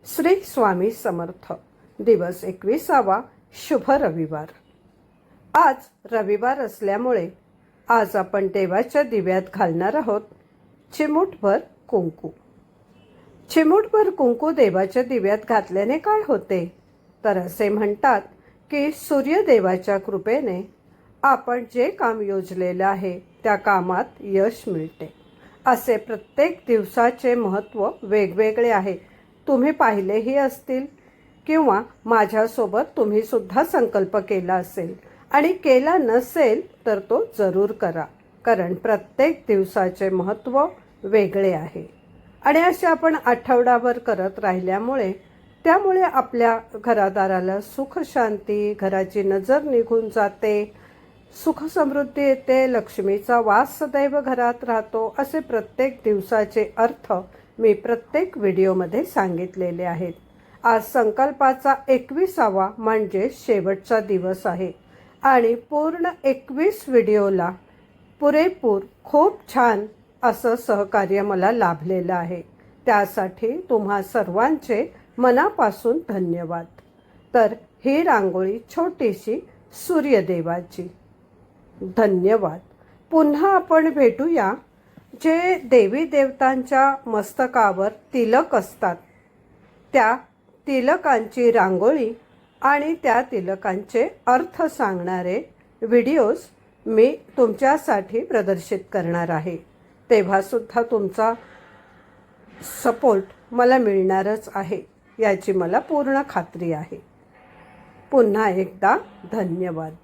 श्री स्वामी समर्थ. दिवस 21वा. शुभ रविवार. आज रविवार असल्यामुळे आज आपण देवाच्या दिव्यात घालणार आहोत चिमूटभर कुंकू. चिमूटभर कुंकू देवाच्या दिव्यात घातल्याने काय होते तर असे म्हणतात की सूर्यदेवाच्या कृपेने आपण जे काम योजलेलं आहे त्या कामात यश मिळते. असे प्रत्येक दिवसाचे महत्त्व वेगवेगळे आहे. तुम्ही पाहिलेही असतील किंवा माझ्यासोबत तुम्ही सुद्धा संकल्प केला असेल आणि केला नसेल तर तो जरूर करा, कारण प्रत्येक दिवसाचे महत्त्व वेगळे आहे. आणि असे आपण आठवडाभर करत राहिल्यामुळे त्यामुळे आपल्या घरादाराला सुख शांती, घराची नजर निघून जाते, सुख समृद्धी येते, लक्ष्मीचा वास सदैव घरात राहतो. असे प्रत्येक दिवसाचे अर्थ मी प्रत्येक व्हिडिओमध्ये सांगितलेले आहेत. आज संकल्पाचा 21वा म्हणजे शेवटचा दिवस आहे आणि पूर्ण 21 व्हिडिओला पुरेपूर खूप छान असं सहकार्य मला लाभलेलं आहे. त्यासाठी तुम्हा सर्वांचे मनापासून धन्यवाद. तर ही रांगोळी छोटीशी सूर्यदेवाची. धन्यवाद. पुन्हा आपण भेटूया. जे देवी देवतांच्या मस्तकावर तिलक असतात त्या तिलकांची रांगोळी आणि त्या तिलकांचे अर्थ सांगणारे व्हिडिओज मी तुमच्यासाठी प्रदर्शित करणार आहे. तेव्हासुद्धा तुमचा सपोर्ट मला मिळणारच आहे याची मला पूर्ण खात्री आहे. पुन्हा एकदा धन्यवाद.